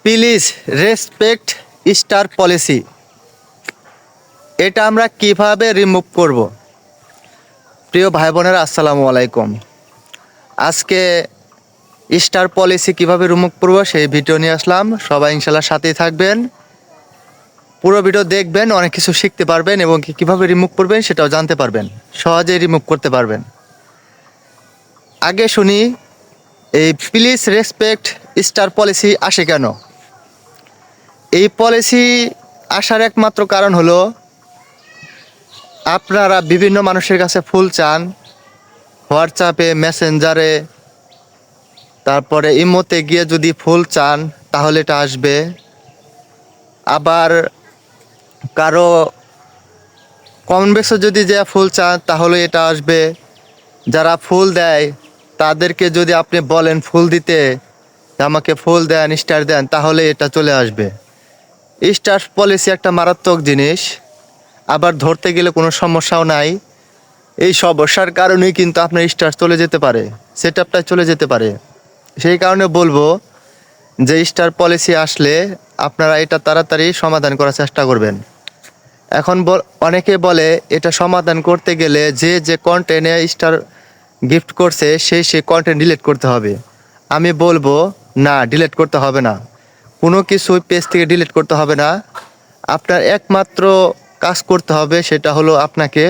Please respect star policy. এটা আমরা কিভাবে রিমুভ করব? প্রিয় ভাই বোনেরা, আসসালামু আলাইকুম। আজকে স্টার পলিসি কিভাবে রিমুভ করব সেই ভিডিও নিয়ে আসলাম। সবাই ইনশাল্লাহ সাথেই থাকবেন, পুরো ভিডিও দেখবেন, অনেক কিছু শিখতে পারবেন এবং কিভাবে রিমুভ করবেন সেটাও জানতে পারবেন, সহজেই রিমুভ করতে পারবেন। আগে শুনি, এই প্লিজ রেসপেক্ট স্টার পলিসি আসে কেন? এই পলিসি আসার একমাত্র কারণ হলো আপনারা বিভিন্ন মানুষের কাছে ফুল চান, হোয়াটসঅ্যাপে, মেসেঞ্জারে, তারপরে ইমোতে গিয়ে যদি ফুল চান তাহলে এটা আসবে। আবার কারো কমেন্ট বক্সে যদি যে ফুল চান তাহলে এটা আসবে। যারা ফুল দেয় তাদেরকে যদি আপনি বলেন ফুল দিতে, আমাকে ফুল দেন, স্টার দেন, তাহলে এটা চলে আসবে। স্টার পলিসি একটা মারাত্মক জিনিস, আবার ধরতে গেলে কোনো সমস্যাও নাই। এই সমস্যার কারণেই কিন্তু আপনার স্টার চলে যেতে পারে, সেটআপটা চলে যেতে পারে। সেই কারণে বলবো যে স্টার পলিসি আসলে আপনারা এটা তাড়াতাড়ি সমাধান করার চেষ্টা করবেন। এখন অনেকে বলে এটা সমাধান করতে গেলে যে কন্টেন্টে স্টার গিফট করছে সেই কন্টেন্ট ডিলিট করতে হবে। আমি বলবো না, ডিলিট করতে হবে না, কোনো কিছু পেজ থেকে ডিলিট করতে হবে না। আপনার একমাত্র কাজ করতে হবে, সেটা হলো আপনাকে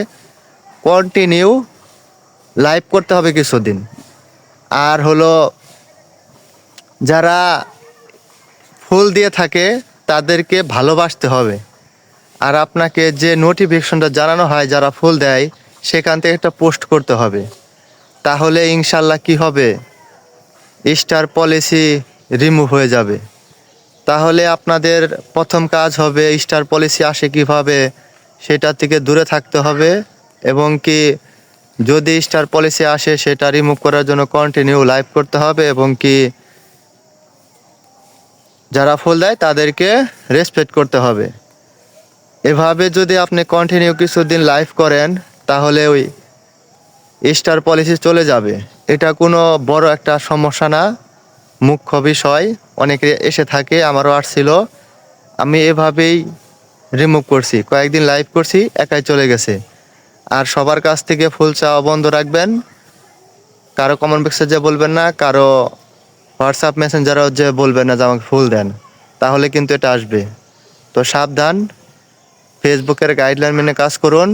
কন্টিনিউ লাইভ করতে হবে কিছুদিন। আর হলো যারা ফুল দিয়ে থাকে তাদেরকে ভালোবাসতে হবে। আর আপনাকে যে নোটিফিকেশনটা জানানো হয় যারা ফুল দেয়, সেখান থেকে একটা পোস্ট করতে হবে। তাহলে ইনশাল্লাহ কি হবে, স্টার পলিসি রিমুভ হয়ে যাবে। তাহলে আপনাদের প্রথম কাজ হবে স্টার পলিসি আসে কিভাবে সেটা থেকে দূরে থাকতে হবে, এবং কি যদি স্টার পলিসি আসে সেটা রিমুভ করার জন্য কন্টিনিউ লাইভ করতে হবে, এবং কি যারা ফুল দেয় তাদেরকে রেসপেক্ট করতে হবে। এভাবে যদি আপনি কন্টিনিউ কিছুদিন লাইভ করেন তাহলে ওই স্টার পলিসি চলে যাবে। এটা কোনো বড় একটা সমস্যা না, মুখ্য বিষয়। অনেকে এসে থাকে, আমারও আসছিল, আমি এভাবেই রিমুভ করছি। কয়েকদিন লাইভ করছি, একাই চলে গেছে। আর সবার কাছ থেকে ফুল চাওয়া বন্ধ রাখবেন। কারো কমেন্ট বক্সে যে বলবেন না, কারো হোয়াটসঅ্যাপ মেসেঞ্জারেও যে বলবেন না যে আমাকে ফুল দেন, তাহলে কিন্তু এটা আসবে। তো সাবধান, ফেসবুকের গাইডলাইন মেনে কাজ করুন।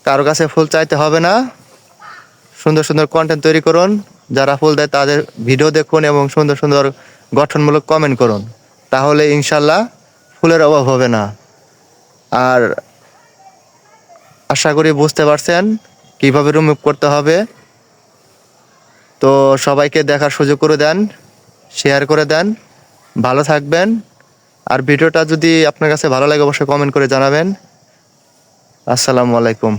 কারো কাছে ফুল চাইতে হবে না, সুন্দর সুন্দর কন্টেন্ট তৈরি করুন। যারা ফুল দেয় তাদের ভিডিও দেখুন এবং সুন্দর সুন্দর গঠনমূলক কমেন্ট করুন, তাহলে ইনশাল্লাহ ফুলের অভাব হবে না। আর আশা করি বুঝতে পারছেন কিভাবে রিমুভ করতে হবে। তো সবাইকে দেখার সুযোগ করে দেন, শেয়ার করে দেন, ভালো থাকবেন। আর ভিডিওটা যদি আপনার কাছে ভালো লাগে অবশ্যই কমেন্ট করে জানাবেন। আসসালামু আলাইকুম।